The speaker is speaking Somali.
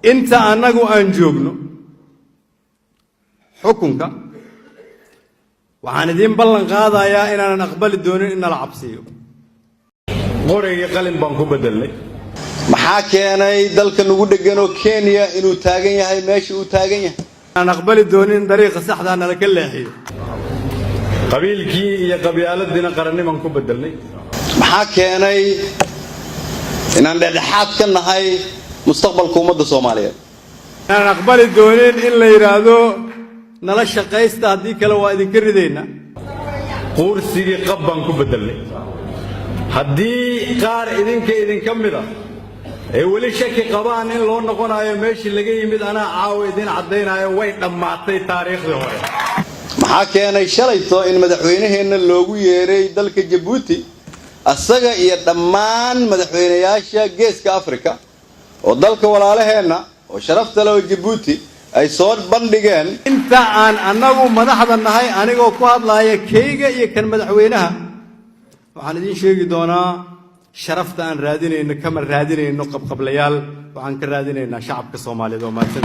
أنت أناقو أنجوجنو حكمك وعن دين بلن قاضي يا إن أنا نقبل الدونين إن العبسيو قوري قلم بانكو بدلني maxaa keenay dalka nagu dhagano Kenya inuu taagan yahay meeshii uu taagan yahay أنا أقبل الدونين طريقة صح أنا لك اللي حيو قبيلكي يا قبيلتنا قرني منكم بدلني maxaa keenay inaan dhexdhexaad ka nahay mustaqbalka ummadda Soomaaliyeed أنا أقبل الدونين إلا يرادو نلاش قيست هذيك لو أدين كردينا قرصي قبانكم بدلني هدي قار إذن كمدا ولي شكي قبان إن لون نقول هاي ماشي اللي جاي يمد أنا عاودين عدينا هاي وين لما أعطي تاريخ ذي maxaa keenay shalayto in madaxweynaheena loogu yeeray dalka Djibouti asaga iyo dhammaan madaxweynayaasha geeska Afrika oo dalka walaalaheena oo sharafta leh Djibouti ay soo bandhigeen inta aan anagu madaxda nahay anigoo ku hadlaaya keyga iyo kan madaxweynaha waxaan idin sheegi doonaa sharafta aan raadinayno kama raadinayno qabqablayaal waxaan ka raadinaynaa shacabka Soomaaliyeed oo maanta